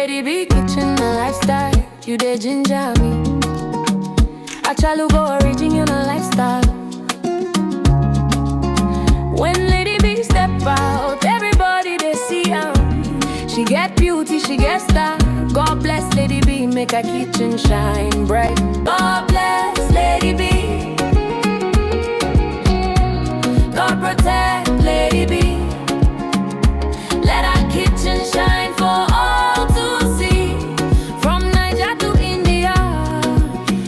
Lady B kitchen a lifestyle, you dey ginger me. I try to go original lifestyle. When Lady B step out, everybody they see her. She get beauty, she get style. God bless Lady B, make her kitchen shine bright. God bless Lady B. God protect Lady B. Let her kitchen shine for all to see. From Niger to India,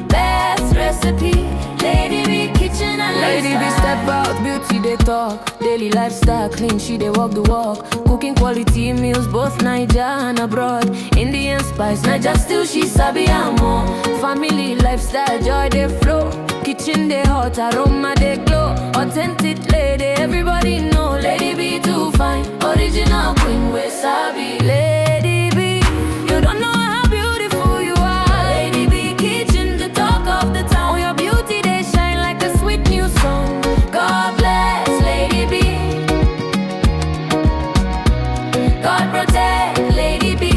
best recipe. Lady B kitchen and Lady B step out, beauty they talk. Daily lifestyle clean, she they walk the walk. Cooking quality meals, both Niger and abroad. Indian spice, Niger still she sabi and more. Family lifestyle, joy they flow. Kitchen they hot, aroma they glow. Authentic lady, everybody know. Lady B too fine, original queen we sabi. Lady B, you don't know how beautiful you are. Lady B kitchen, the talk of the town. Your beauty they shine like a sweet new song. God bless Lady B. God protect Lady B.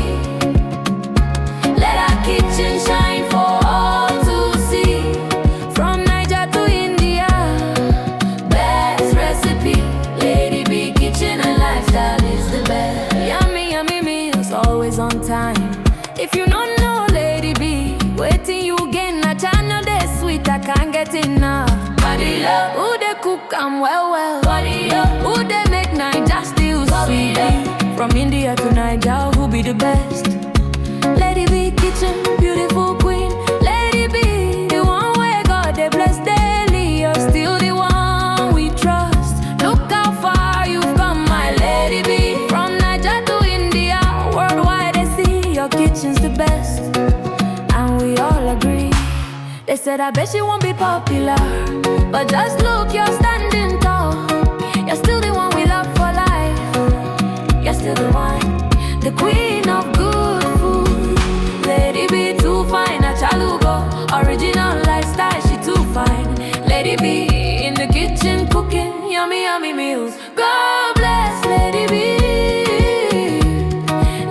Let her kitchen shine for all to see. From Niger to India, best recipe. Lady B kitchen and lifestyle is the best. Yummy, yummy meals, always on time. If you don't know Lady B, waiting you gain a channel they sweet, I can't get enough. Body love, who they cook and well. Body up, who they make Niger still sweet. From India to Niger, who be the best? Lady B kitchen, beautiful queen. Lady B, the one where God they bless daily. You're still the one we trust. Look how far you've come, my Lady B. From Niger to India, worldwide they see your kitchen's the best. And we all agree. They said I bet she won't be popular, but just look, you're standing tall. You're still the one we love for life. You're still the one, the queen of good food. Lady B too fine, a chalugo. Original lifestyle, she too fine. Lady B in the kitchen cooking yummy, yummy meals. God bless Lady B.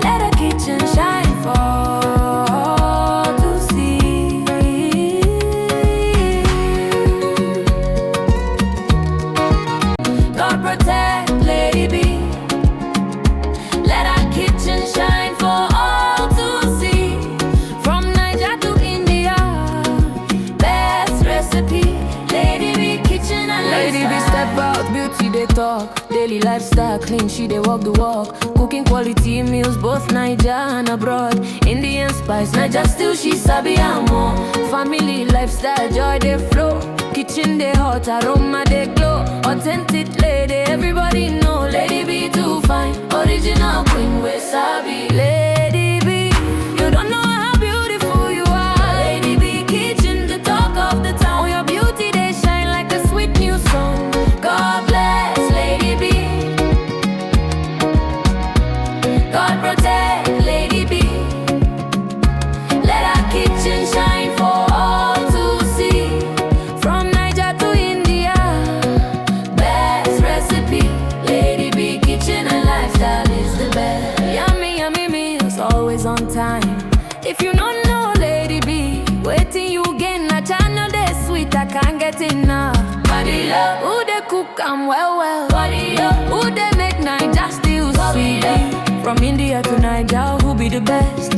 Let her kitchen shine for all to see. God protect Lady B. Let our kitchen shine for all to see. From Niger to India, best recipe. Lady B kitchen and Lady B step out, beauty they talk. Daily lifestyle clean, she they walk the walk. Cooking quality meals, both Niger and abroad. Indian spice, Niger still she sabi and more. Family lifestyle, joy they flow. Kitchen they hot, aroma they glow. Authentic lady, everybody know. Lady B too fine, original queen we sabi. Lady B, you don't know how beautiful you are. Lady B kitchen, the talk of the town. Your beauty they shine like a sweet new song. God bless Lady B. God protect Lady B. Let our kitchen shine for all to see. From Niger to India, best recipe. Lady B kitchen and lifestyle is the best. Yummy, yummy meals, always on time. If you don't know Lady B, waiting you gain a channel they sweet, I can't get enough. Body love, who they cook and well. Body up, who they make Niger still sweet. From India to Niger, who be the best?